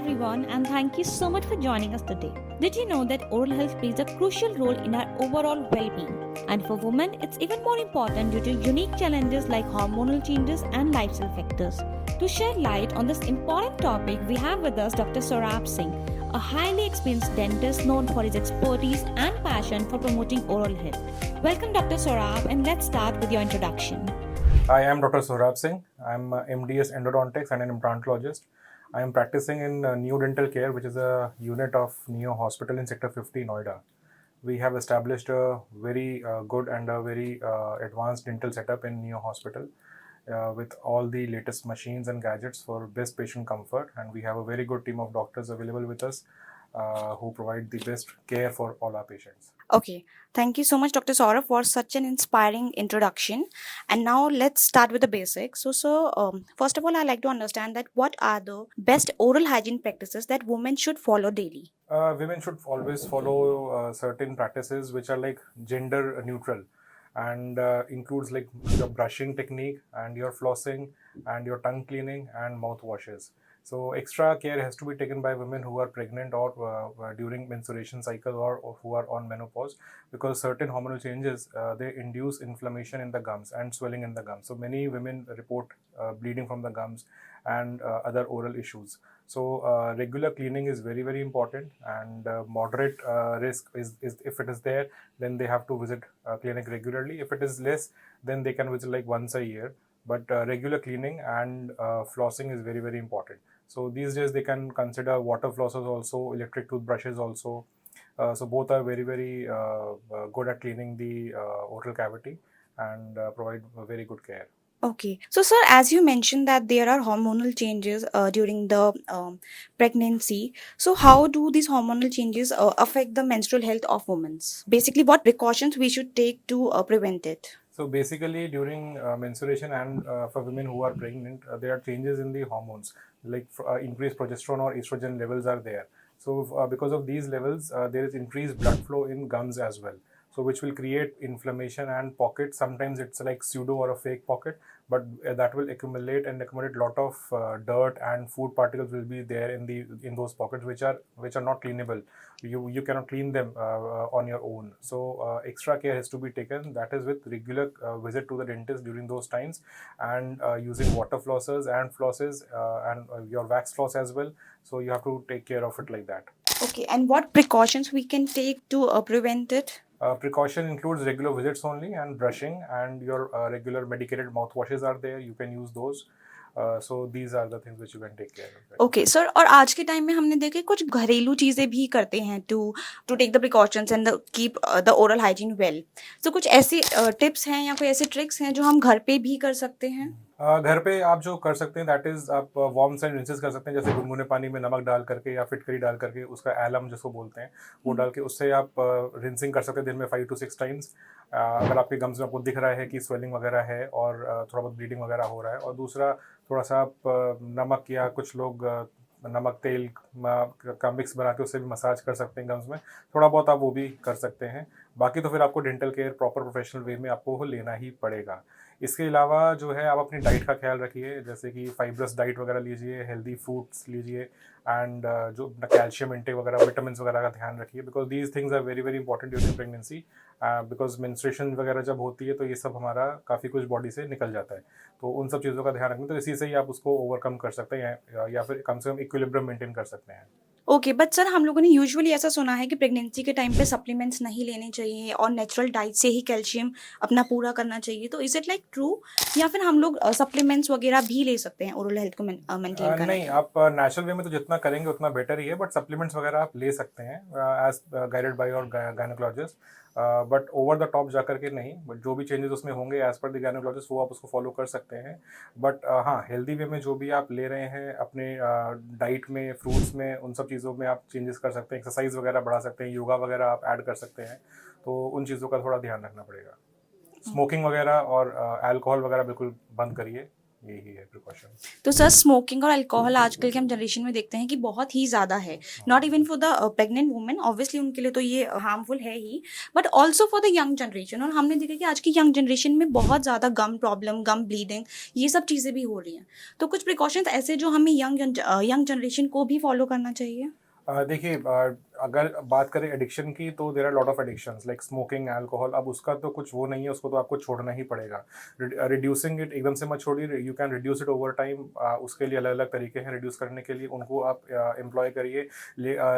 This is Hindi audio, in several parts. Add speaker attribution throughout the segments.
Speaker 1: everyone, and thank you so much for joining us today. Did you know that oral health plays a crucial role in our overall well being? And for women, it's even more important due to unique challenges like hormonal changes and lifestyle factors. To shed light on this important topic, we have with us Dr. Saurabh Singh, a highly experienced dentist known for his expertise and passion for promoting oral health. Welcome, Dr. Saurabh, and let's start with your introduction.
Speaker 2: I am Dr. Saurabh Singh. I am MDS Endodontics and an implantologist. I am practicing in Neo Dental Care, which is a unit of Neo Hospital in Sector 50, Noida. We have established a very good and a very advanced dental setup in Neo Hospital with all the latest machines and gadgets for best patient comfort. And we have a very good team of doctors available with us who provide the best care for all our patients.
Speaker 3: Okay, thank you so much, Dr. Saurabh, for such an inspiring introduction. And now let's start with the basics. First of all, I'd like to understand that what are the best oral hygiene practices that women should follow daily?
Speaker 2: Women should always follow certain practices which are like gender neutral and includes like your brushing technique and your flossing and your tongue cleaning and mouth washes. So extra care has to be taken by women who are pregnant or during menstruation cycle or who are on menopause, because certain hormonal changes they induce inflammation in the gums and swelling in the gums. So many women report bleeding from the gums and other oral issues. So regular cleaning is very, very important, and moderate risk is if it is there, then they have to visit clinic regularly. If it is less, then they can visit like once a year. But regular cleaning and flossing is very, very important. So these days they can consider water flossers also, electric toothbrushes also. So both are very, very good at cleaning the oral cavity and provide very good care.
Speaker 3: Okay, so sir, as you mentioned that there are hormonal changes during the pregnancy, so how do these hormonal changes affect the menstrual health of women? Basically, what precautions we should take to prevent it?
Speaker 2: So basically, during menstruation and for women who are pregnant, there are changes in the hormones, like increased progesterone or estrogen levels are there. So because of these levels, there is increased blood flow in gums as well. So which will create inflammation and pockets. Sometimes it's like pseudo or a fake pocket, but that will accumulate and accumulate lot of dirt and food particles will be there in those pockets, which are not cleanable. You cannot clean them on your own. So extra care has to be taken. That is with regular visit to the dentist during those times, and using water flossers and flosses and your wax floss as well. So you have to take care of it like that.
Speaker 3: Okay, and what precautions we can take to prevent it?
Speaker 2: Precaution includes regular visits only and brushing, and your regular medicated mouthwashes are there. You can use those. So these are the things which you can take care of.
Speaker 3: Okay sir, और आज के टाइम में हमने देखे कुछ घरेलू चीज़ें भी करते हैं to to take the precautions and keep the oral hygiene well. So कुछ ऐसी टिप्स हैं या कोई ऐसे ट्रिक्स हैं जो हम घर पे भी कर सकते हैं?
Speaker 2: घर पे आप जो कर सकते हैं दैट इज आप वार्म्स एंड रिंसेस कर सकते हैं, जैसे गुनगुने पानी में नमक डाल करके या फिटकरी डाल करके उसका एलम जिसको बोलते हैं वो डाल के उससे आप रिंसिंग कर सकते हैं दिन में 5 to 6 टाइम्स. अगर आपके गम्स में आपको दिख रहा है कि स्वेलिंग वगैरह है और थोड़ा बहुत ब्लीडिंग वगैरह हो रहा है. और दूसरा थोड़ा सा आप नमक या कुछ लोग नमक तेल का मिक्स बना के उससे भी मसाज कर सकते हैं गम्स में. थोड़ा बहुत आप वो भी कर सकते हैं. बाकी तो फिर आपको dental care proper professional way में आपको लेना ही पड़ेगा. इसके अलावा जो है आप अपनी डाइट का ख्याल रखिए, जैसे कि फाइब्रस डाइट वगैरह लीजिए, हेल्दी फूड्स लीजिए, एंड जो कैल्शियम इंटेक वगैरह, विटामिन वगैरह का ध्यान रखिए, because these things are very very important during pregnancy. Because menstruation वगैरह जब होती है तो ये सब हमारा काफ़ी कुछ बॉडी से निकल जाता है. तो उन सब चीज़ों का ध्यान रखें, तो इसी से ही आप उसको ओवरकम कर सकते हैं या फिर कम से कम इक्विलिब्रियम मेंटेन कर सकते हैं.
Speaker 3: ओके, बट सर हम लोगों ने यूजुअली ऐसा सुना है कि प्रेगनेंसी के टाइम पे सप्लीमेंट्स नहीं लेने चाहिए और नेचुरल डाइट से ही कैल्शियम अपना पूरा करना चाहिए. तो इज इट लाइक ट्रू, या फिर हम लोग सप्लीमेंट्स वगैरह भी ले सकते हैं ओरल हेल्थ को मेंटेन करने
Speaker 2: नहीं,
Speaker 3: के?
Speaker 2: आप नेचुरल वे में तो जितना करेंगे उतना बेटर ही है, बट सप्लीमेंट्स वगैरह आप ले सकते हैं as guided by your gynaecologist. But over the top जा करके नहीं, बट जो भी चेंजेस उसमें होंगे एज पर द गायनोकोलॉजिस्ट वो आप उसको फॉलो कर सकते हैं. बट हाँ, हेल्दी वे में जो भी आप ले रहे हैं अपने डाइट में, फ्रूट्स में, उन सब चीज़ों में आप चेंजेस कर सकते हैं. एक्सरसाइज वगैरह बढ़ा सकते हैं, योगा वगैरह आप ऐड कर सकते हैं. तो उन चीज़ों का थोड़ा ध्यान रखना पड़ेगा. स्मोकिंग वगैरह और अल्कोहल वगैरह बिल्कुल बंद करिए. यही है प्रिकॉशन।
Speaker 3: तो सर स्मोकिंग और अल्कोहल आजकल के हम जनरेशन में देखते हैं कि बहुत ही ज़्यादा है, not even for the pregnant women, obviously उनके लिए तो ये हार्मफुल है ही, but also for the young generation. और हमने देखा कि आज की यंग जनरेशन में बहुत ज़्यादा गम प्रॉब्लम, गम ब्लीडिंग, ये सब चीज़ें भी हो रही हैं। तो कुछ प्रिकॉशंस ऐसे जो हमें यंग जनरेशन को भी फॉलो करना चाहिए।
Speaker 2: देखिए, अगर बात करें एडिक्शन की तो there are lot of addictions like smoking, alcohol. अब उसका तो कुछ वो नहीं है, उसको तो आपको छोड़ना ही पड़ेगा। रिड्यूसिंग इट एकदम से मत छोड़िए, you can reduce it over time. उसके लिए अलग अलग तरीके हैं रिड्यूस करने के लिए, उनको आप एम्प्लॉय करिए।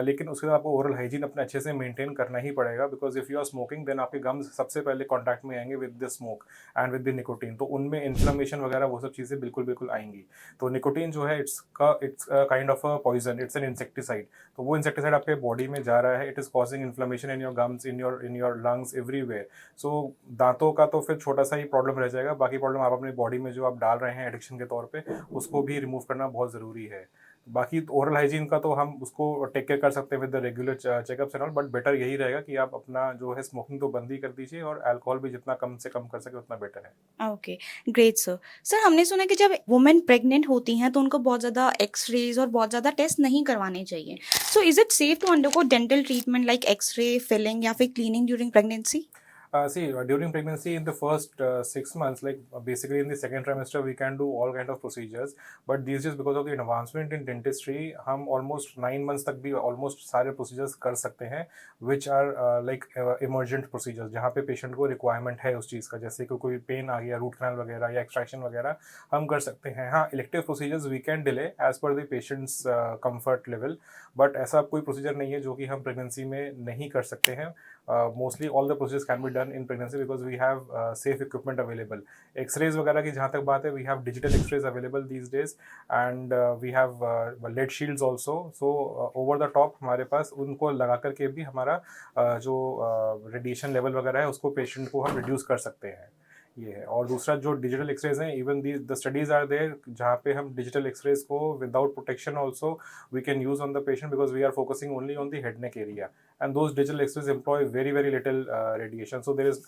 Speaker 2: लेकिन उसके बाद आपको ओरल हाइजीन अपने अच्छे से मेंटेन करना ही पड़ेगा, because if you are smoking then आपके गम्स सबसे पहले कॉन्टैक्ट में आएंगे with the smoke and with the nicotine, तो उनमें इन्फ्लेमेशन वगैरह वो सब चीज़ें बिल्कुल बिल्कुल आएंगी। तो निकोटीन जो है it's kind of a poison, it's an insecticide. तो वो इंसेक्टिसाइड आपके बॉडी में जा रहा है, it is causing inflammation in your gums, in your lungs, everywhere. So दांतों का तो फिर छोटा सा ही प्रॉब्लम रह जाएगा, बाकी प्रॉब्लम आप अपनी बॉडी में जो आप डाल रहे हैं एडिक्शन के तौर पे, उसको भी रिमूव करना बहुत ज़रूरी है। बाकी ओरल हाइजीन का तो हम उसको टेक केयर कर सकते हैं with the regular checkups and all, but better यही रहेगा कि आप अपना जो है स्मोकिंग तो बंद ही कर दीजिए, और अल्कोहल भी जितना कम से कम कर सके उतना बेटर है।
Speaker 3: Okay, great sir. सर हमने सुना कि जब वुमेन प्रेग्नेंट होती हैं तो उनको बहुत ज़्यादा एक्सरेज और बहुत ज़्यादा टेस्ट नहीं करवाने चाहिए। So is it safe to undergo dental treatment like x-ray, filling या फिर cleaning during pregnancy?
Speaker 2: See, during pregnancy, in the first 6 months, like basically in the second trimester, we can do all kind of procedures. But these days, because of the advancement in dentistry, हम almost 9 months तक भी almost सारे procedures कर सकते हैं, which are like emergent procedures, जहाँ पे patient को requirement है उस चीज़ का, जैसे कि कोई pain आ गया, root canal वगैरह या extraction वगैरह हम कर सकते हैं। हाँ, elective procedures we can delay as per the patient's comfort level, but ऐसा कोई procedure नहीं है जो कि हम pregnancy में नहीं कर सकते हैं। Mostly all the procedures can be done in pregnancy because we have safe equipment available. X-rays वगैरह की जहाँ तक बात है, we have digital X-rays available these days, and we have lead shields also. So over the top हमारे पास उनको लगा करके भी हमारा जो रेडिएशन लेवल वगैरह है उसको पेशेंट को हम रिड्यूस कर सकते हैं। ये है। और दूसरा जो डिजिटल एक्सरेज हैं, even the studies are there जहाँ पे हम डिजिटल एक्सरेज को without protection also we can use on the patient, because we are focusing only on the head neck area, and those digital x-rays employ very very little radiation, so there is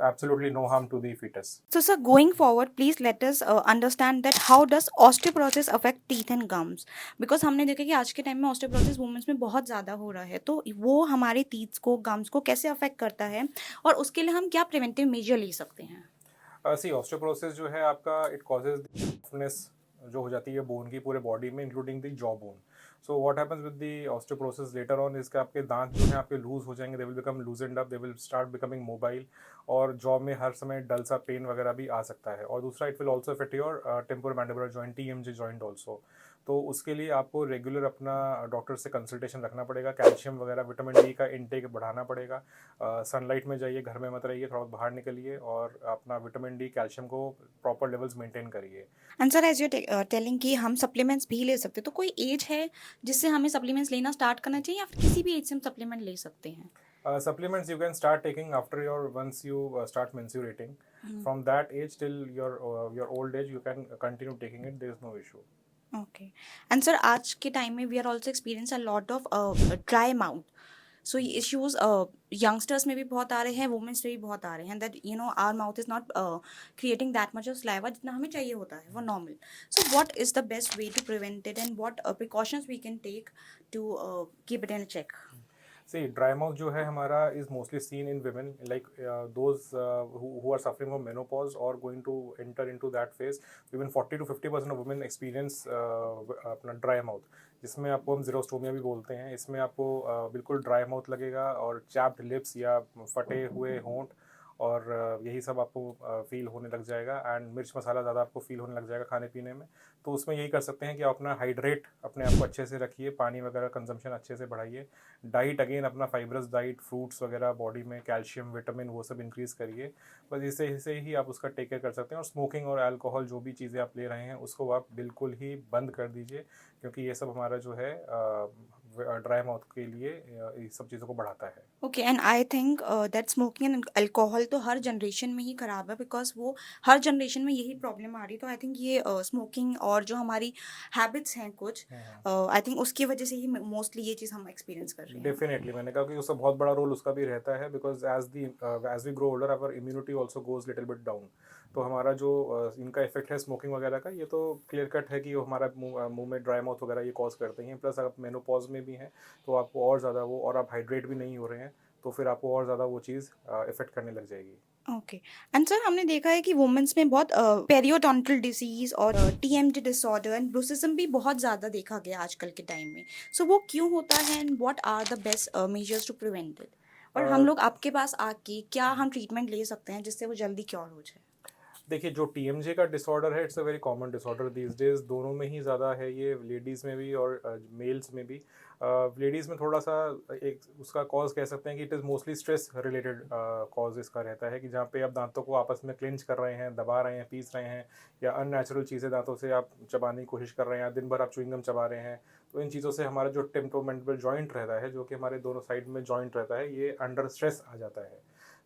Speaker 2: absolutely no harm to the fetus.
Speaker 3: So, sir, going forward, please let us understand that how does osteoporosis affect teeth and gums? Because हमने देखा कि आज के टाइम में osteoporosis वुमेन्स में बहुत ज़्यादा हो रहा है, तो वो हमारे teeth को, gums को कैसे अफेक्ट करता है और उसके लिए हम क्या प्रिवेंटिव मेजर ले सकते हैं?
Speaker 2: सी ऑस्टियोपोरोसिस जो है आपका, इट कॉजेज सॉफ्टनेस जो हो जाती है बोन की पूरे बॉडी में, including the jaw bone. So what happens with the osteoporosis later on, इसके आपके दांत जो हैं आपके लूज हो जाएंगे, they will become loosened up, they will start becoming mobile, और जॉ में हर समय डल सा पेन वगैरह भी आ सकता है। और दूसरा, it will also affect your temporomandibular joint, TMJ joint also. तो उसके लिए आपको रेगुलर अपना डॉक्टर से कंसल्टेशन रखना पड़ेगा, कैल्शियम वगैरह, विटामिन डी का इनटेक बढ़ाना पड़ेगा, सनलाइट में जाइए, घर में मत रहिए, थोड़ा बाहर निकलिए, और अपना विटामिन डी, कैल्शियम को प्रॉपर लेवल्स मेंटेन करिए।
Speaker 3: And sir, as you telling कि हम सप्लीमेंट्स भी ले सकते हैं, तो कोई एज है जिससे हमें सप्लीमेंट्स लेना स्टार्ट करना चाहिए या फिर किसी भी एज से हम सप्लीमेंट ले सकते हैं?
Speaker 2: Supplements you can start taking after once you start menstruating. From that age till your old age, you can continue taking it. There is no issue.
Speaker 3: Okay. And sir, आज के टाइम में we are also experience a lot of dry mouth, so ये इश्यूज यंगस्टर्स में भी बहुत आ रहे हैं, वुमेन्स में भी बहुत आ रहे हैं, that you know our mouth is not creating that much of saliva जितना हमें चाहिए होता है, वो normal. So what is the best way to prevent it and what precautions we can take to keep it in check?
Speaker 2: See, dry mouth जो है हमारा is mostly seen in women, like those who are suffering from menopause or going to enter into that phase. Even 40 to 50% of women experience अपना dry mouth, जिसमें आपको हम xerostomia भी बोलते हैं। इसमें आपको बिल्कुल dry mouth लगेगा, और chapped lips या फटे हुए होंठ, और यही सब आपको फील होने लग जाएगा, एंड मिर्च मसाला ज़्यादा आपको फील होने लग जाएगा खाने पीने में। तो उसमें यही कर सकते हैं कि आप अपना हाइड्रेट अपने आप को अच्छे से रखिए, पानी वगैरह कंजम्पशन अच्छे से बढ़ाइए, डाइट अगेन अपना फाइब्रस डाइट, फ्रूट्स वगैरह, बॉडी में कैल्शियम, विटामिन वो सब इंक्रीज़ करिए। बस इससे ही आप उसका टेक केयर कर सकते हैं। और स्मोकिंग और अल्कोहल जो भी चीज़ें आप ले रहे हैं उसको आप बिल्कुल ही बंद कर दीजिए, क्योंकि ये सब हमारा जो है ड्राई माउथ के लिए ये सब चीज़ों को बढ़ाता है।
Speaker 3: Okay, and I think that smoking and alcohol तो हर जनरेशन में ही खराब है, बिकॉज वो हर जनरेशन में यही प्रॉब्लम आ रही है। तो आई थिंक ये स्मोकिंग और जो हमारी हैबिट्स हैं कुछ, आई थिंक उसकी वजह से ही मोस्टली ये चीज़ हम एक्सपीरियंस कर रहे हैं।
Speaker 2: डेफिनेटली, मैंने कहा कि उसका बहुत बड़ा रोल उसका भी रहता है, because as we grow older our immunity also goes little bit down. तो हमारा जो इनका इफेक्ट है स्मोकिंग वगैरह का, ये तो क्लियर कट है कि वो हमारा मुंह में ड्राई माउथ वगैरह ये कॉज करते हैं। प्लस आप मेनोपॉज में भी हैं तो आपको और ज़्यादा वो, और आप हाइड्रेट भी नहीं हो रहे हैं तो फिर आपको और ज़्यादा वो चीज़ इफेक्ट करने लग जाएगी।
Speaker 3: ओके। एंड सर हमने देखा है कि वुमेन्स में बहुत पेरियोडोंटल डिसीज और टीएमटी डिसऑर्डर एंड ब्रूसिज्म भी बहुत ज़्यादा देखा गया आजकल के टाइम में। सो वो क्यों होता है and what are the best measures to prevent it? और हम लोग आपके पास आके क्या हम ट्रीटमेंट ले सकते हैं जिससे वो जल्दी क्योर हो जाए?
Speaker 2: देखिए, जो टीएमजे का डिसऑर्डर है, it's a very common disorder these days, दोनों में ही ज़्यादा है ये, लेडीज़ में भी और मेल्स में भी। लेडीज़ में थोड़ा सा एक उसका कॉज कह सकते हैं कि it is mostly stress related cause इसका रहता है, कि जहाँ पे आप दांतों को आपस में क्लेंच कर रहे हैं, दबा रहे हैं, पीस रहे हैं, या अननेचुरल चीज़ें दांतों से आप चबाने की कोशिश कर रहे हैं, या दिन भर आप च्युइंगम चबा रहे हैं। तो इन चीज़ों से हमारा जो टेम्पोमेंटल जॉइंट रहता है, जो कि हमारे दोनों साइड में जॉइंट रहता है, ये अंडर स्ट्रेस आ जाता है,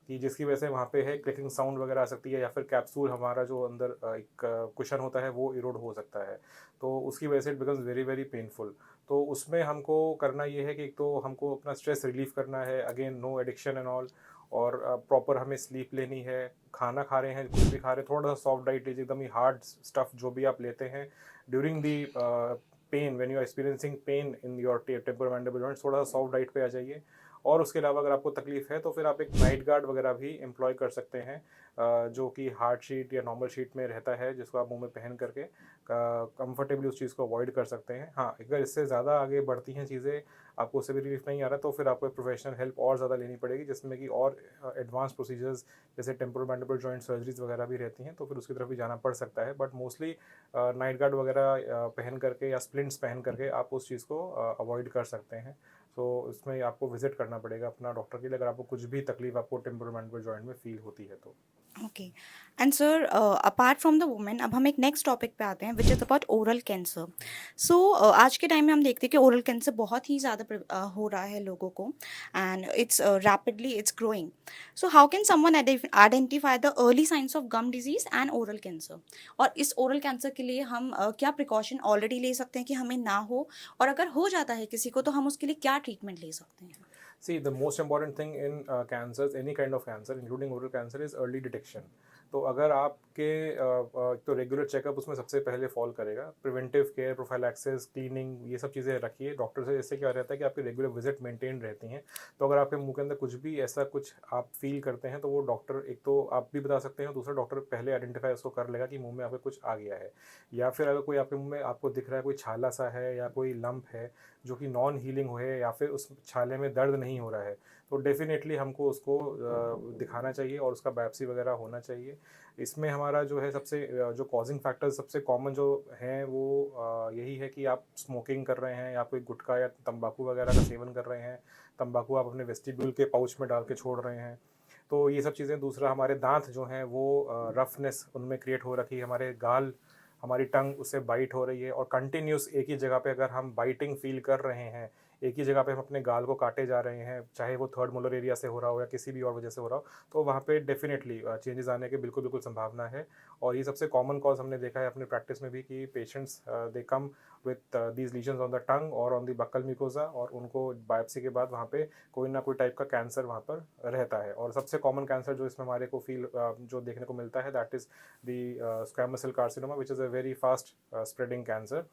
Speaker 2: कि जिसकी वजह से वहाँ पे है क्लिकिंग साउंड वगैरह आ सकती है, या फिर कैप्सूल हमारा जो अंदर एक कुशन होता है वो इरोड हो सकता है। तो उसकी वजह से it becomes very very painful. तो उसमें हमको करना ये है कि एक तो हमको अपना स्ट्रेस रिलीफ करना है, again no addiction and all, और प्रॉपर हमें स्लीप लेनी है। खाना खा रहे हैं, कुछ भी खा रहे हैं, थोड़ा सा सॉफ्ट डाइट लीजिए, एकदम ही हार्ड स्टफ जो भी आप लेते हैं during the pain, when you are experiencing pain in your temporal mandibular joints, थोड़ा सा सॉफ्ट डाइट पे आ जाइए। और उसके अलावा अगर आपको तकलीफ है तो फिर आप एक नाइट गार्ड वगैरह भी एम्प्लॉय कर सकते हैं, जो कि हार्ड शीट या नॉर्मल शीट में रहता है, जिसको आप मुंह में पहन करके कंफर्टेबली उस चीज़ को अवॉइड कर सकते हैं। हाँ, अगर इससे ज़्यादा आगे बढ़ती हैं चीज़ें, आपको उससे भी रिलीफ नहीं आ रहा, तो फिर आपको प्रोफेशनल हेल्प और ज़्यादा लेनी पड़ेगी, जिसमें कि और एडवांस प्रोसीजर्स जैसे टेम्पोरल मैंडिबल जॉइंट सर्जरीज वगैरह भी रहती हैं, तो फिर उसकी तरफ भी जाना पड़ सकता है। बट मोस्टली नाइट गार्ड वगैरह पहन करके या स्प्लिंट्स पहन करके आप उस चीज़ को अवॉइड कर सकते हैं। सो इसमें आपको विजिट करना पड़ेगा अपना डॉक्टर के लिए, अगर आपको कुछ भी तकलीफ आपको टेम्पोरल मैंडिबल जॉइंट में फील होती है तो।
Speaker 3: Okay. And sir apart from the women अब हम एक नेक्स्ट टॉपिक पे आते हैं which is about oral cancer. So आज के टाइम में हम देखते हैं कि ओरल कैंसर बहुत ही ज़्यादा हो रहा है लोगों को and it's rapidly it's growing. So how can someone identify the early signs of gum disease and oral cancer? और इस ओरल कैंसर के लिए हम क्या प्रिकॉशन ऑलरेडी ले सकते हैं कि हमें ना हो, और अगर हो जाता है किसी को तो हम उसके लिए क्या ट्रीटमेंट ले सकते हैं?
Speaker 2: See, the most important thing in cancers, any kind of cancer, including oral cancer, is early detection. तो अगर आपके तो रेगुलर चेकअप उसमें सबसे पहले फॉल करेगा। प्रिवेंटिव केयर, प्रोफाइलैक्सिस, क्लीनिंग, ये सब चीज़ें रखिए डॉक्टर से। इससे क्या रहता है कि आपकी रेगुलर विजिट मेंटेन रहती हैं। तो अगर आपके मुंह के अंदर कुछ भी ऐसा कुछ आप फील करते हैं तो वो डॉक्टर, एक तो आप भी बता सकते हैं, दूसरा डॉक्टर पहले आइडेंटिफाई उसको कर लेगा कि मुंह में आपके कुछ आ गया है। या फिर अगर कोई आपके मुंह में आपको दिख रहा है कोई छाला सा है या कोई लंप है जो कि नॉन हीलिंग है, या फिर उस छाले में दर्द नहीं हो रहा है, तो डेफिनेटली हमको उसको दिखाना चाहिए और उसका बायोप्सी वगैरह होना चाहिए। इसमें हमारा जो है सबसे जो कॉजिंग फैक्टर्स सबसे कॉमन जो हैं वो यही है कि आप स्मोकिंग कर रहे हैं, या कोई गुटखा या तंबाकू वगैरह का सेवन कर रहे हैं। तंबाकू आप अपने वेस्टिब्यूल के पाउच में डाल के छोड़ रहे हैं, तो ये सब चीज़ें। दूसरा, हमारे दांत जो हैं वो रफनेस उनमें क्रिएट हो रखी है, हमारे गाल, हमारी टंग उससे बाइट हो रही है, और कंटिन्यूस एक ही जगह पे अगर हम बाइटिंग फील कर रहे हैं, एक ही जगह पे हम अपने गाल को काटे जा रहे हैं, चाहे वो थर्ड मोलर एरिया से हो रहा हो या किसी भी और वजह से हो रहा हो, तो वहाँ पे डेफिनेटली चेंजेस आने के बिल्कुल बिल्कुल संभावना है। और ये सबसे कॉमन कॉज हमने देखा है अपने प्रैक्टिस में भी, कि patients they come with these lesions on the tongue और ऑन द बक्कल म्यूकोसा, और उनको बायोप्सी के बाद वहाँ पे कोई ना कोई टाइप का कैंसर वहाँ पर रहता है। और सबसे कॉमन कैंसर जो इसमें हमारे को फील जो देखने को मिलता है, that is the squamous cell carcinoma, which is a very fast spreading cancer.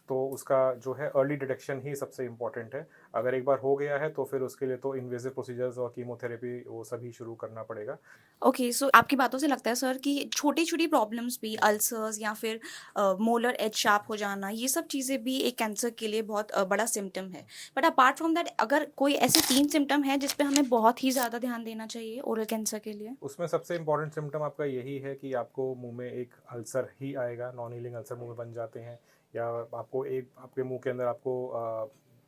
Speaker 2: तो उसका जो है अर्ली डिटेक्शन ही सबसे इम्पॉर्टेंट है। अगर एक बार हो गया है तो फिर उसके लिए तो इन्वेजिव प्रोसीजर्स और कीमोथेरेपी वो सभी शुरू करना पड़ेगा।
Speaker 3: ओके। सो आपकी बातों से लगता है सर कि छोटी छोटी प्रॉब्लम्स भी, अल्सर्स या फिर मोलर एज शार्प हो जाना, ये सब चीज़ें भी एक कैंसर के लिए बहुत बड़ा सिम्टम है। बट अपार्ट फ्रॉम दैट अगर कोई ऐसे 3 सिम्टम है जिस पे हमें बहुत ही ज़्यादा ध्यान देना चाहिए ओरल कैंसर के लिए?
Speaker 2: उसमें सबसे इम्पॉर्टेंट सिम्टम आपका यही है कि आपको मुंह में एक अल्सर ही आएगा, नॉन हीलिंग अल्सर मुंह में बन जाते हैं, या आपको एक आपके मुंह के अंदर आपको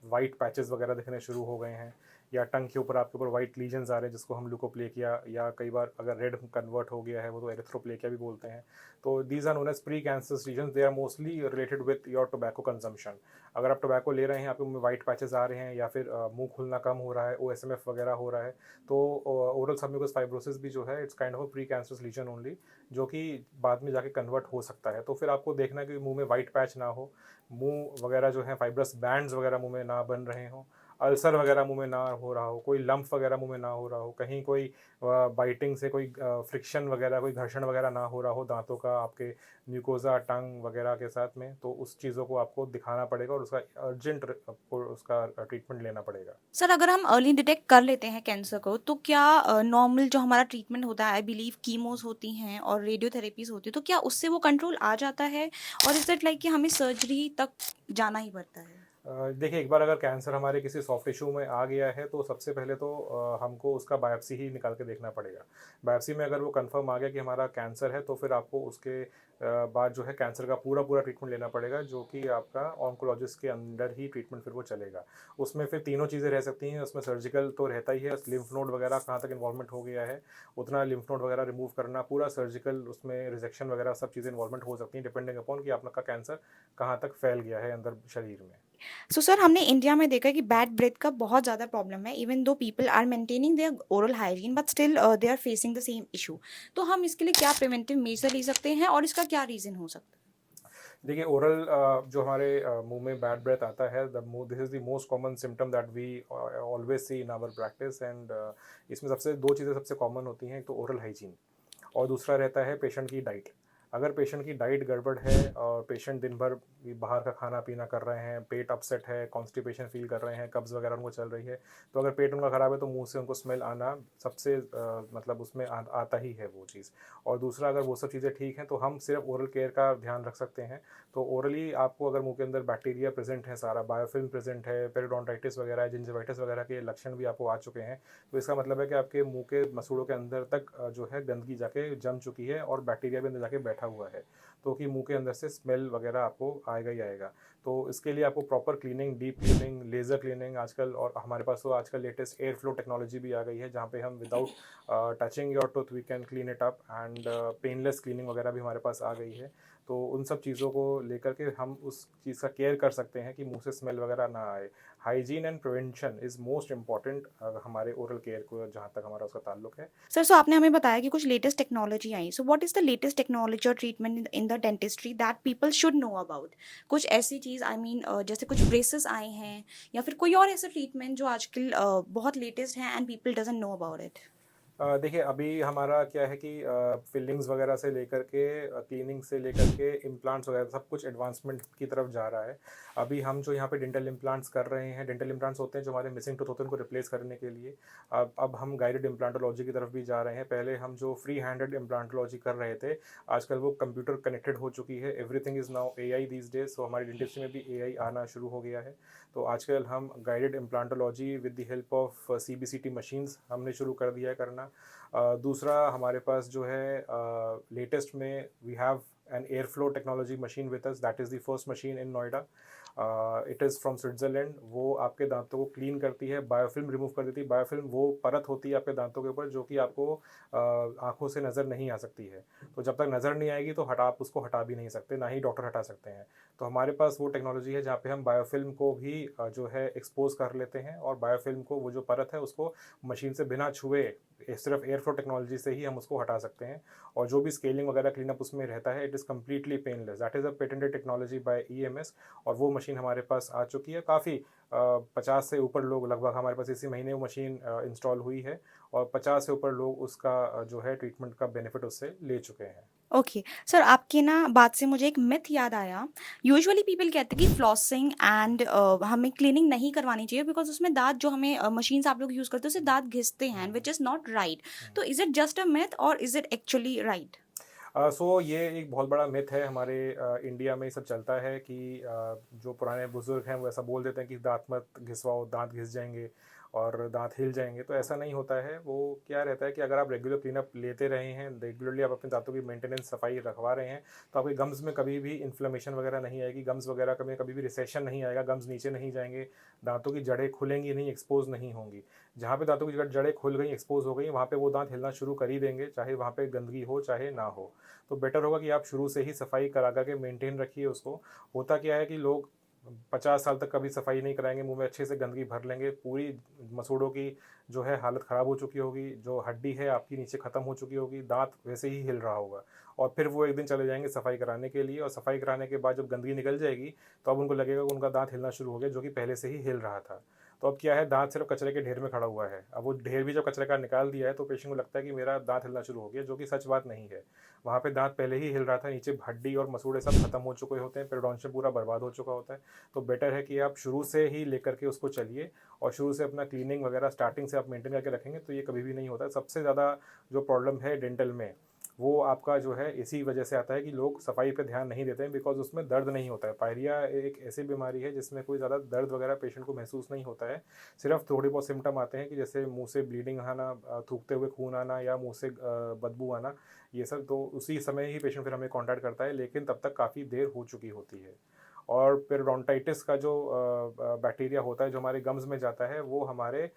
Speaker 2: वाइट पैचेस वगैरह दिखने शुरू हो गए हैं, या टंग के ऊपर आपके ऊपर वाइट लीजन्स आ रहे हैं जिसको हम ल्यूकोप्लेकिया, या कई बार अगर रेड कन्वर्ट हो गया है वो तो एरिथ्रोप्लेकिया भी बोलते हैं। तो these are known as pre cancerous lesions, they are mostly related with your tobacco consumption. अगर आप टोबैको ले रहे हैं, आपके मुंह में वाइट पैचेस आ रहे हैं, या फिर मुंह खुलना कम हो रहा है, OSMF वगैरह हो रहा है, तो ओरल सबम्यूकस फाइब्रोसिस भी जो है it's kind of a pre cancerous lesion only, जो कि बाद में जाके कन्वर्ट हो सकता है। तो फिर आपको देखना है कि मुंह में वाइट पैच ना हो, मुंह वगैरह जो है फाइब्रस बैंड्स वगैरह मुंह में ना बन रहे हों, अल्सर वगैरह मुंह में ना हो रहा हो, कोई लंप वगैरह मुंह में ना हो रहा हो, कहीं कोई बाइटिंग से कोई फ्रिक्शन वगैरह, कोई घर्षण वगैरह ना हो रहा हो दांतों का आपके म्यूकोजा टंग वगैरह के साथ में, तो उस चीज़ों को आपको दिखाना पड़ेगा और उसका अर्जेंट आपको उसका ट्रीटमेंट लेना पड़ेगा।
Speaker 3: सर अगर हम अर्ली डिटेक्ट कर लेते हैं कैंसर को तो क्या नॉर्मल जो हमारा ट्रीटमेंट होता है, आई बिलीव कीमोस होती हैं और रेडियोथेरेपीज होती है, तो क्या उससे वो कंट्रोल आ जाता है और इज इट लाइक कि हमें सर्जरी तक जाना ही पड़ता है?
Speaker 2: देखिए, एक बार अगर कैंसर हमारे किसी सॉफ्ट टिश्यू में आ गया है तो सबसे पहले तो हमको उसका बायोप्सी ही निकाल के देखना पड़ेगा। बायोप्सी में अगर वो कंफर्म आ गया कि हमारा कैंसर है, तो फिर आपको उसके बाद जो है कैंसर का पूरा पूरा ट्रीटमेंट लेना पड़ेगा, जो कि आपका ऑन्कोलॉजिस्ट के अंडर ही ट्रीटमेंट फिर वो चलेगा। उसमें फिर तीनों चीज़ें रह सकती हैं, उसमें सर्जिकल तो रहता ही है, लिम्फ नोड वगैरह कहाँ तक इन्वॉल्वमेंट हो गया है उतना लिम्फ नोड वगैरह रिमूव करना, पूरा सर्जिकल उसमें रिजेक्शन वगैरह सब चीज़ें इन्वॉल्वमेंट हो सकती हैं, डिपेंडिंग अपॉन कि आपका कैंसर कहाँ तक फैल गया है अंदर शरीर में।
Speaker 3: सो सर हमने इंडिया में देखा है कि बैड ब्रेथ का बहुत ज़्यादा प्रॉब्लम है, even though people are maintaining their oral hygiene but still they are facing the same issue. तो हम इसके लिए क्या प्रिवेंटिव मेजर ले सकते हैं और इसका क्या रीज़न हो सकता है?
Speaker 2: देखिए, ओरल जो हमारे मुंह में बैड ब्रेथ आता है, this is the most common symptom that we always see in our practice, and इसमें सबसे दो चीज़ें सबसे कॉमन होती हैं, एक तो ओरल हाइजीन और दूसरा रहता है पेशेंट की डाइट। अगर पेशेंट की डाइट गड़बड़ है और पेशेंट दिन भर बाहर का खाना पीना कर रहे हैं, पेट अपसेट है, कॉन्स्टिपेशन फील कर रहे हैं, कब्ज़ वगैरह उनको चल रही है, तो अगर पेट उनका ख़राब है तो मुंह से उनको स्मेल आना सबसे मतलब उसमें आता ही है वो चीज़। और दूसरा, अगर वो सब चीज़ें ठीक हैं तो हम सिर्फ ओरल केयर का ध्यान रख सकते हैं। तो ओरली आपको अगर मुंह के अंदर बैक्टीरिया प्रेजेंट है, सारा बायोफिल्म प्रेजेंट है, पेरिडोंटाइटिस वगैरह, जिंजिविटिस वगैरह के लक्षण भी आपको आ चुके हैं, तो इसका मतलब है कि आपके मुंह के मसूड़ों के अंदर तक जो है गंदगी जाके जम चुकी है और बैक्टीरिया भी अंदर जाके बैठा हुआ है, तो कि मुंह के अंदर से स्मेल वगैरह आपको आएगा ही आएगा। तो इसके लिए आपको proper cleaning, deep cleaning, laser cleaning आजकल, और हमारे पास तो आजकल लेटेस्ट एयर फ्लो टेक्नोलॉजी भी आ गई है, जहाँ पे हम without touching your tooth we can clean it up, and painless cleaning वगैरह भी हमारे पास आ गई है। तो उन सब चीज़ों को लेकर के हम उस चीज़ का केयर कर सकते हैं कि मुंह से स्मेल वगैरह ना आए। Hygiene and prevention is most important हमारे ओरल केयर को जहाँ तक हमारा उसका ताल्लुक है।
Speaker 3: सर सो आपने हमें बताया कि कुछ लेटेस्ट टेक्नोलॉजी आई, so what is the latest technology और treatment in the dentistry that people should know about? कुछ ऐसी चीज़ आई मीन जैसे कुछ ब्रेसेस आए हैं या फिर कोई और ऐसा ट्रीटमेंट जो आजकल बहुत लेटेस्ट है and people doesn't know about it?
Speaker 2: देखिए, अभी हमारा क्या है कि फिलिंग्स वगैरह से लेकर के क्लीनिंग से लेकर के इम्प्लांट्स वगैरह सब कुछ एडवांसमेंट की तरफ जा रहा है। अभी हम जो यहाँ पे डेंटल इम्प्लांट्स कर रहे हैं, डेंटल इम्प्लांट्स होते हैं जो हमारे मिसिंग टूथ होते हैं उनको रिप्लेस करने के लिए। अब हम गाइडेड इम्प्लांटोलॉजी की तरफ भी जा रहे हैं। पहले हम जो फ्री हैंडेड इम्प्लांटोलॉजी कर रहे थे, आजकल वो कंप्यूटर कनेक्टेड हो चुकी है। Everything is now AI these days, so हमारी डेंटिस्ट्री में भी एआई आना शुरू हो गया है। तो आजकल हम guided implantology with the help of CBCT machines हमने शुरू कर दिया है करना। दूसरा, हमारे पास जो है लेटेस्ट में we have an air flow technology machine with us, that is the first machine in Noida. It is from Switzerland. वो आपके दांतों को क्लीन करती है, बायोफिल्म रिमूव कर देती है। बायोफिल्म वो परत होती है आपके दांतों के ऊपर जो कि आपको आंखों से नज़र नहीं आ सकती है। तो जब तक नज़र नहीं आएगी तो आप उसको हटा भी नहीं सकते, ना ही डॉक्टर हटा सकते हैं। तो हमारे पास वो टेक्नोलॉजी है जहाँ पे हम बायोफिल्म को भी जो है एक्सपोज कर लेते हैं, और बायोफिल्म को, वो जो परत है उसको मशीन से बिना छुए सिर्फ एयर फ्लो टेक्नोलॉजी से ही हम उसको हटा सकते हैं। और जो भी स्केलिंग वगैरह क्लीनअप उसमें रहता है, it is completely painless. That is a patented technology by EMS, और वो मशीन हमारे पास आ चुकी है। काफ़ी 50 से ऊपर लोग लगभग हमारे पास इसी महीने वो मशीन इंस्टॉल हुई है, और 50 से ऊपर लोग उसका जो है ट्रीटमेंट का बेनिफिट उससे ले चुके हैं।
Speaker 3: ओके सर, आपके ना बात से मुझे एक मिथ याद आया। यूजुअली पीपल कहते हैं कि फ्लॉसिंग एंड हमें क्लीनिंग नहीं करवानी चाहिए बिकॉज उसमें दांत जो हमें मशीन आप लोग यूज़ करते हो उससे दांत घिसते हैं, विच इज़ नॉट राइट। तो is it just a myth और इज़ इट एक्चुअली राइट?
Speaker 2: सो ये एक बहुत बड़ा मिथ है हमारे इंडिया में। ये सब चलता है कि जो पुराने बुजुर्ग हैं वो ऐसा बोल देते हैं कि दांत मत घिसवाओ, दांत घिस जाएंगे और दांत हिल जाएंगे। तो ऐसा नहीं होता है। वो क्या रहता है कि अगर आप रेगुलर क्लीनअप लेते रहे हैं, रेगुलरली आप अपने दांतों की मेंटेनेंस, सफाई रखवा रहे हैं, तो आपके गम्स में कभी भी इन्फ्लेमेशन वगैरह नहीं आएगी, गम्स वगैरह कभी भी रिसेशन नहीं आएगा, गम्स नीचे नहीं जाएंगे, दांतों की जड़ें खुलेंगी नहीं, एक्सपोज नहीं होंगी। जहाँ पे दांतों की जड़ें खुल गई, एक्सपोज हो गई, वहाँ पे वो दांत हिलना शुरू कर ही देंगे, चाहे वहाँ पे गंदगी हो चाहे ना हो। तो बेटर होगा कि आप शुरू से ही सफाई करा करके मेंटेन रखिए उसको। होता क्या है कि लोग 50 साल तक कभी सफाई नहीं कराएंगे, मुंह में अच्छे से गंदगी भर लेंगे, पूरी मसूड़ों की जो है हालत ख़राब हो चुकी होगी, जो हड्डी है आपकी नीचे ख़त्म हो चुकी होगी, दांत वैसे ही हिल रहा होगा, और फिर वो एक दिन चले जाएंगे सफाई कराने के लिए, और सफाई कराने के बाद जब गंदगी निकल जाएगी तो अब उनको लगेगा कि उनका दांत हिलना शुरू हो गया, जो कि पहले से ही हिल रहा था। तो अब क्या है, दांत सिर्फ कचरे के ढेर में खड़ा हुआ है। अब वो ढेर भी जब कचरे का निकाल दिया है तो पेशेंट को लगता है कि मेरा दांत हिलना शुरू हो गया, जो कि सच बात नहीं है। वहाँ पे दांत पहले ही हिल रहा था, नीचे हड्डी और मसूड़े सब खत्म हो चुके होते हैं, पेरिडोन्शियम पूरा बर्बाद हो चुका होता है। तो बेटर है कि आप शुरू से ही लेकर के उसको चलिए और शुरू से अपना क्लीनिंग वगैरह स्टार्टिंग से आप मेंटेन करके रखेंगे तो ये कभी भी नहीं होता। सबसे ज़्यादा जो प्रॉब्लम है डेंटल में, वो आपका जो है इसी वजह से आता है कि लोग सफाई पे ध्यान नहीं देते हैं, बिकॉज उसमें दर्द नहीं होता है। पायरिया एक ऐसी बीमारी है जिसमें कोई ज़्यादा दर्द वगैरह पेशेंट को महसूस नहीं होता है। सिर्फ थोड़ी बहुत सिम्टम आते हैं कि जैसे मुंह से ब्लीडिंग आना, थूकते हुए खून आना या मुंह से बदबू आना, ये सब तो उसी समय ही पेशेंट फिर हमें कॉन्टैक्ट करता है, लेकिन तब तक काफ़ी देर हो चुकी होती है। और पेरिडोंटाइटिस का जो बैक्टीरिया होता है जो हमारे गम्स में जाता है, वो हमारे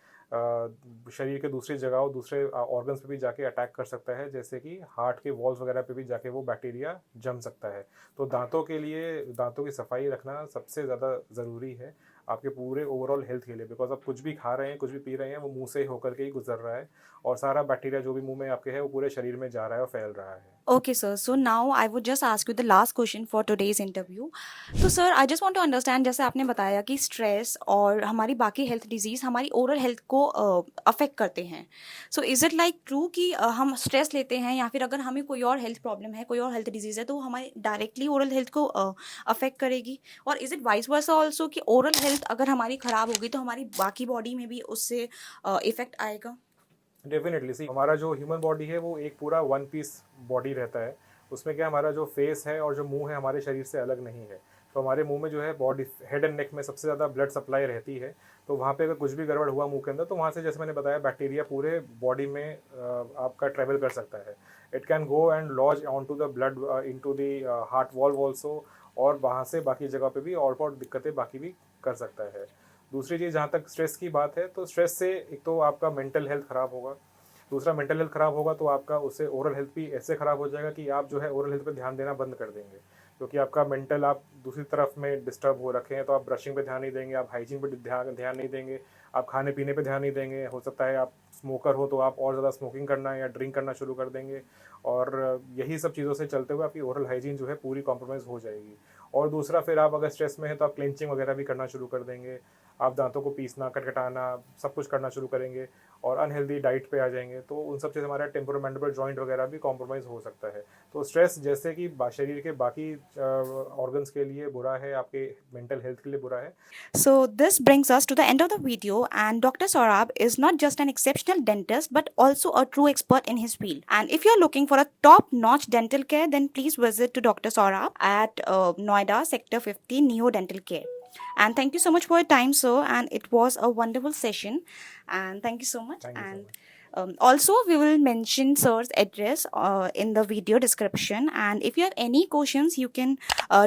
Speaker 2: शरीर के दूसरी जगहों, दूसरे ऑर्गन्स पे भी जाके अटैक कर सकता है, जैसे कि हार्ट के वॉल्स वगैरह पे भी जाके वो बैक्टीरिया जम सकता है। तो दांतों के लिए दांतों की सफाई रखना सबसे ज़्यादा ज़रूरी है आपके पूरे ओवरऑल हेल्थ के लिए, बिकॉज आप कुछ भी खा रहे हैं, कुछ भी पी रहे हैं, वो मुंह से होकर के ही गुजर रहा है और सारा बैक्टीरिया जो भी मुंह में आपके है वो पूरे शरीर में जा रहा है और फैल रहा है।
Speaker 3: Okay, sir. So now I would just ask you the last question for today's interview. तो sir I just want to understand, जैसे आपने बताया कि स्ट्रेस और हमारी बाकी हेल्थ डिजीज़ हमारी ओरल हेल्थ को अफेक्ट करते हैं। So is it like true कि हम स्ट्रेस लेते हैं या फिर अगर हमें कोई और हेल्थ प्रॉब्लम है, कोई और हेल्थ डिजीज़ है, तो वो हमारे डायरेक्टली ओरल हेल्थ को अफेक्ट करेगी? और is it vice versa also कि ओरल हेल्थ अगर हमारी ख़राब होगी तो हमारी बाकी बॉडी में भी उससे इफ़ेक्ट आएगा?
Speaker 2: डेफिनेटली सी, हमारा जो ह्यूमन बॉडी है वो एक पूरा वन पीस बॉडी रहता है। उसमें क्या, हमारा जो फेस है और जो मुंह है हमारे शरीर से अलग नहीं है। तो हमारे मुंह में जो है बॉडी, हेड एंड नेक में सबसे ज़्यादा ब्लड सप्लाई रहती है। तो वहाँ पे अगर कुछ भी गड़बड़ हुआ मुंह के अंदर, तो वहाँ से जैसे मैंने बताया बैक्टीरिया पूरे बॉडी में आपका ट्रेवल कर सकता है। It can go and lodge on to the blood into the heart valve also, और वहाँ से बाकी जगह पे भी और बहुत दिक्कतें बाकी भी कर सकता है। दूसरी चीज़, जहाँ तक स्ट्रेस की बात है, तो स्ट्रेस से एक तो आपका मेंटल हेल्थ ख़राब होगा, दूसरा मेंटल हेल्थ ख़राब होगा तो आपका उससे ओरल हेल्थ भी ऐसे ख़राब हो जाएगा कि आप जो है ओरल हेल्थ पे ध्यान देना बंद कर देंगे, क्योंकि आपका मेंटल, आप दूसरी तरफ में डिस्टर्ब हो रखे हैं। तो आप ब्रशिंग पे ध्यान नहीं देंगे, आप हाइजीन पे ध्यान नहीं देंगे, आप खाने पीने पे ध्यान नहीं देंगे। हो सकता है आप स्मोकर हो तो आप और ज़्यादा स्मोकिंग करना या ड्रिंक करना शुरू कर देंगे, और यही सब चीज़ों से चलते हुए आपकी ओरल हाइजीन जो है पूरी कॉम्प्रोमाइज़ हो जाएगी। और दूसरा, फिर आप अगर स्ट्रेस में है तो आप क्लेंचिंग वगैरह भी करना शुरू कर देंगे, आप दांतों को पीसना, कटकटाना, सब कुछ करना शुरू करेंगे और अनहेल्दी डाइट पे आ जाएंगे। तो उन सब चीज़ हमारा टेम्पोरोमैंडिबल जॉइंट वगैरह भी कॉम्प्रोमाइज़ हो सकता है। तो स्ट्रेस जैसे कि शरीर के बाकी ऑर्गन्स के लिए बुरा है, आपके मेंटल हेल्थ के लिए बुरा है।
Speaker 3: So this brings us to the end of the video, and Dr. Saurabh is not just an exceptional dentist but also a true expert in his field. And if you're looking for a top-notch dental care, then please visit to Dr. Saurabh at Noida Sector 50 Neo Dental Care. And thank you so much for your time, sir, and it was a wonderful session, and thank you so much.
Speaker 2: Thank you so
Speaker 3: And
Speaker 2: much.
Speaker 3: also, we will mention sir's address in the video description, and if you have any questions, you can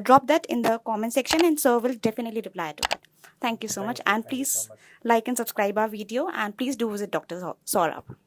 Speaker 3: drop that in the comment section, and sir will definitely reply to it. Thank you so much, and
Speaker 2: Thank you
Speaker 3: please
Speaker 2: so much.
Speaker 3: like and subscribe our video, and please do visit Dr. Saurabh.